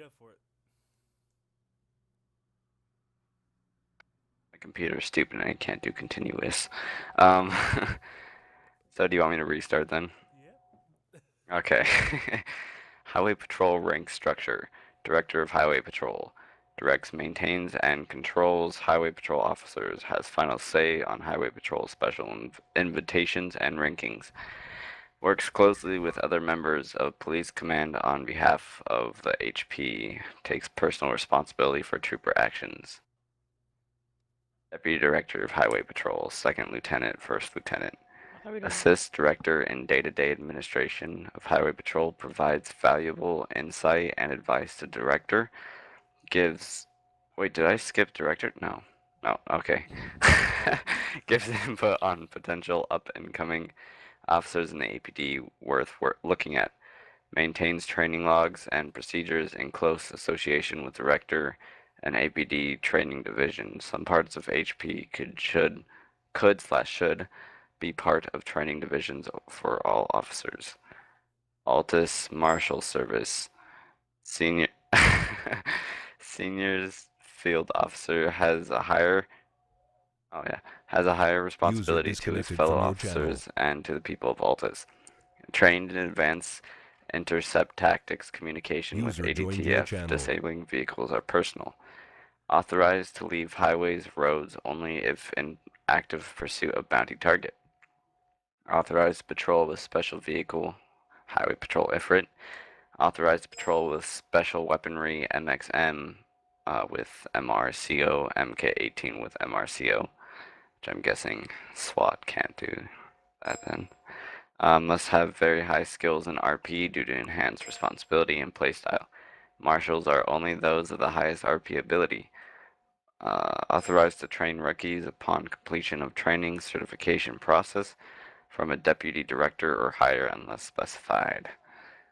Go for it. My computer's stupid and I can't do continuous. Um, so do you want me to restart then? Yep. Okay. Highway Patrol rank structure. Director of Highway Patrol. Directs, maintains, and controls Highway Patrol officers. Has final say on Highway Patrol special invitations and rankings. Works closely with other members of Police Command on behalf of the HP. Takes personal responsibility for trooper actions. Deputy Director of Highway Patrol, Second Lieutenant, First Lieutenant. What are we doing? Assists Director in day-to-day administration of Highway Patrol, provides valuable insight and advice to Director, gives... Wait, did I skip Director? No. No, okay. Gives input on potential up-and-coming officers in the APD worth looking at. Maintains training logs and procedures in close association with Director and APD training division. Some parts of HP could/should be part of training divisions for all officers. Altus Marshal Service. Senior Seniors Field Officer has a higher User responsibility to his disconnected fellow from your channel. officers and to the people of Altus. Trained in advanced intercept tactics communication with User joined your ADTF, channel. disabling vehicles are personal. Authorized to leave highways, roads only if in active pursuit of bounty target. Authorized to patrol with special vehicle, Highway Patrol Ifrit. Authorized to patrol with special weaponry, MXM, with MRCO, MK18 with MRCO, which I'm guessing SWAT can't do that then. Must have very high skills in RP due to enhanced responsibility and playstyle. Marshals are only those of the highest RP ability. Authorized to train rookies upon completion of training certification process from a deputy director or higher unless specified.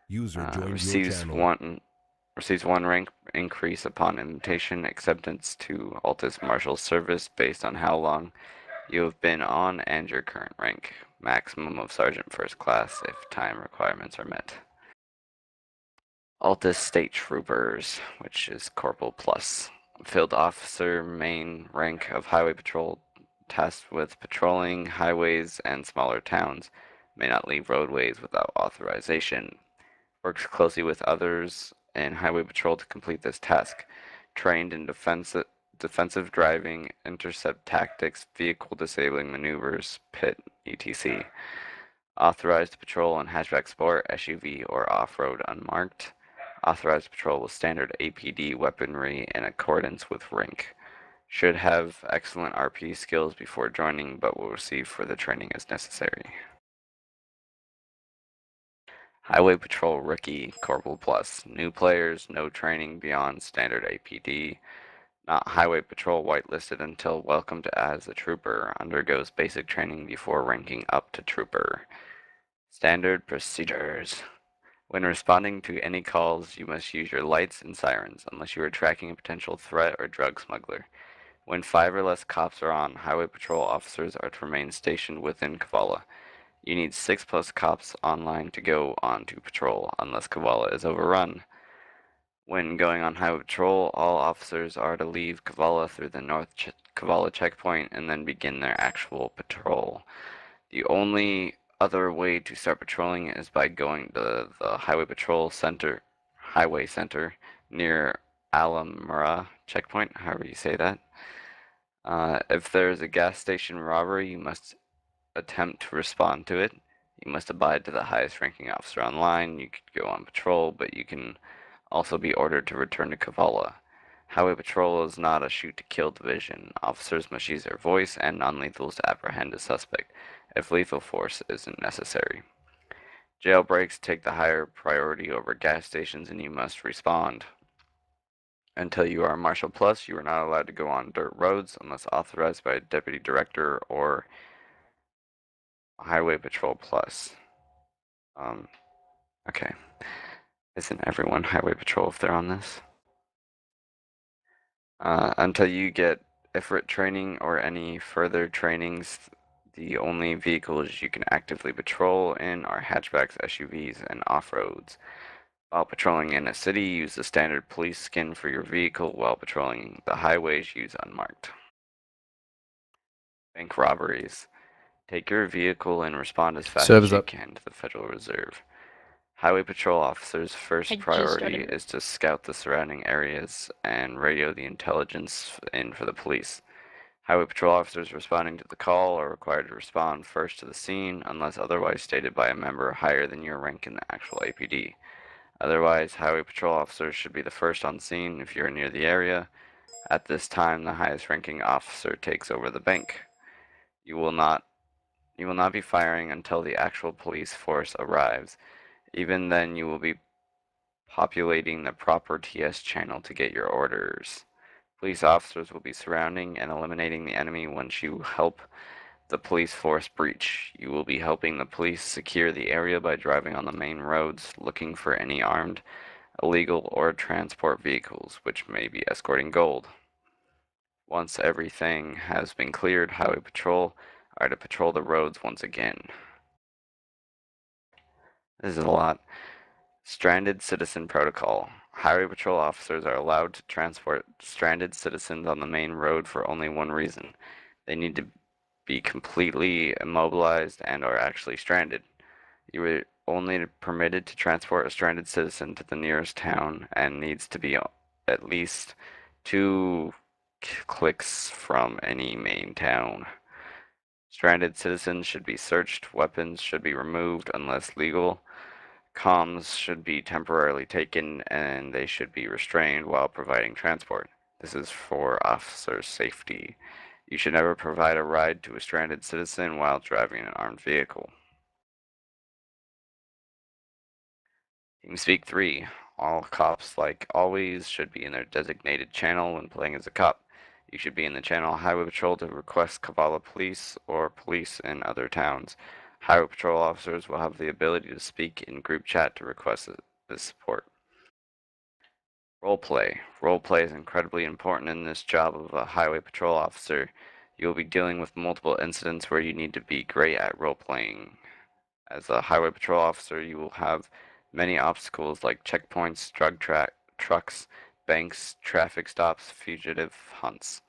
User joined your Receives channel. one rank increase upon invitation acceptance to Altus Marshal service based on how long you have been on and your current rank. Maximum of Sergeant First Class if time requirements are met. Altus State Troopers, which is Corporal Plus. Field Officer, main rank of Highway Patrol, tasked with patrolling highways and smaller towns. May not leave roadways without authorization. Works closely with others in Highway Patrol to complete this task. Trained in defensive driving, intercept tactics, vehicle disabling maneuvers, pit, etc. Authorized to patrol on hatchback sport, SUV, or off-road unmarked. Authorized to patrol with standard APD weaponry in accordance with rank. Should have excellent RP skills before joining, but will receive further training as necessary. Highway Patrol Rookie Corporal Plus. New players, no training beyond standard APD. Not Highway Patrol whitelisted until welcomed as a trooper. Undergoes basic training before ranking up to trooper. Standard procedures. When responding to any calls, you must use your lights and sirens, unless you are tracking a potential threat or drug smuggler. When 5 or less cops are on, Highway Patrol officers are to remain stationed within Kavala. You need 6 plus cops online to go on to patrol, unless Kavala is overrun. When going on Highway Patrol, all officers are to leave Kavala through the North Kavala checkpoint and then begin their actual patrol. The only other way to start patrolling is by going to the Highway Center near Alamura checkpoint, however you say that. If there is a gas station robbery, you must attempt to respond to it. You must abide to the highest ranking officer online. You could go on patrol, but you can also be ordered to return to Kavala. Highway Patrol is not a shoot to kill division. Officers must use their voice and non-lethals to apprehend a suspect if lethal force isn't necessary. Jailbreaks take the higher priority over gas stations and you must respond. Until you are Marshal Plus, you are not allowed to go on dirt roads unless authorized by a Deputy Director or Highway Patrol Plus. Okay. Isn't everyone Highway Patrol if they're on this? Until you get Ifrit training or any further trainings, the only vehicles you can actively patrol in are hatchbacks, SUVs, and off-roads. While patrolling in a city, use the standard police skin for your vehicle. While patrolling the highways, use unmarked. Bank robberies. Take your vehicle and respond as fast Serve as is you up. can to the Federal Reserve. Highway patrol officers' I first just priority started. is to scout the surrounding areas and radio the intelligence in for the police. Highway patrol officers responding to the call are required to respond first to the scene unless otherwise stated by a member higher than your rank in the actual APD. Otherwise, highway patrol officers should be the first on scene if you're near the area. At this time, the highest ranking officer takes over the bank. You will not be firing until the actual police force arrives. Even then, you will be populating the proper TS channel to get your orders. Police officers will be surrounding and eliminating the enemy once you help the police force breach. You will be helping the police secure the area by driving on the main roads, looking for any armed, illegal, or transport vehicles, which may be escorting gold. Once everything has been cleared, highway patrol are to patrol the roads once again. This is a lot. Stranded Citizen Protocol. Highway patrol officers are allowed to transport stranded citizens on the main road for only one reason. They need to be completely immobilized and are actually stranded. You are only permitted to transport a stranded citizen to the nearest town and needs to be at least 2 clicks from any main town. Stranded citizens should be searched, weapons should be removed unless legal. Comms should be temporarily taken and they should be restrained while providing transport. This is for officers' safety. You should never provide a ride to a stranded citizen while driving an armed vehicle. TeamSpeak 3. All cops, like always, should be in their designated channel when playing as a cop. You should be in the channel Highway Patrol to request Kavala Police or police in other towns. Highway Patrol officers will have the ability to speak in group chat to request this support. Roleplay. Roleplay is incredibly important in this job of a Highway Patrol officer. You will be dealing with multiple incidents where you need to be great at roleplaying. As a Highway Patrol officer, you will have many obstacles like checkpoints, trucks, banks, traffic stops, fugitive hunts.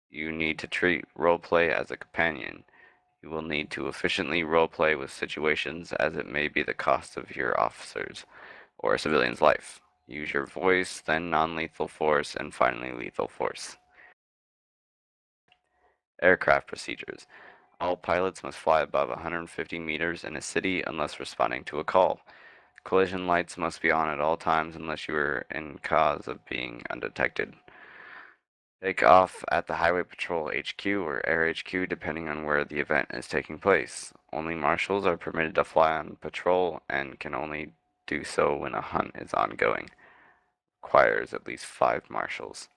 You need to treat roleplay as a companion. You will need to efficiently roleplay with situations as it may be the cost of your officer's or a civilian's life. Use your voice, then non-lethal force, and finally lethal force. Aircraft procedures. All pilots must fly above 150 meters in a city unless responding to a call. Collision lights must be on at all times unless you are in cause of being undetected. Take off at the Highway Patrol HQ or Air HQ depending on where the event is taking place. Only marshals are permitted to fly on patrol and can only do so when a hunt is ongoing. Requires at least 5 marshals.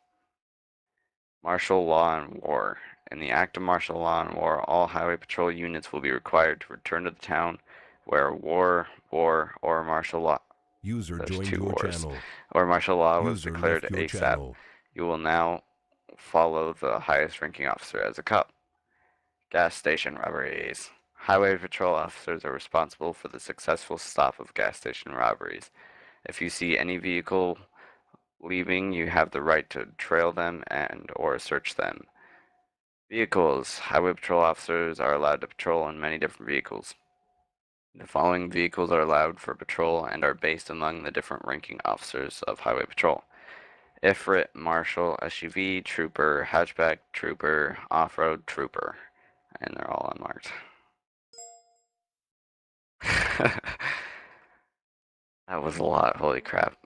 Martial law and war. In the act of martial law and war, all Highway Patrol units will be required to return to the town where war, or martial law. User There's joined 2 your wars. channel. Or martial law was User declared left your ASAP. channel. You will now follow the highest ranking officer as a cop. Gas station robberies. Highway Patrol officers are responsible for the successful stop of gas station robberies. If you see any vehicle leaving, you have the right to trail them and or search them. Vehicles. Highway Patrol officers are allowed to patrol in many different vehicles. The following vehicles are allowed for patrol and are based among the different ranking officers of Highway Patrol. Ifrit, Marshal, SUV, Trooper, Hatchback, Trooper, Off-Road, Trooper. And they're all unmarked. That was a lot, holy crap.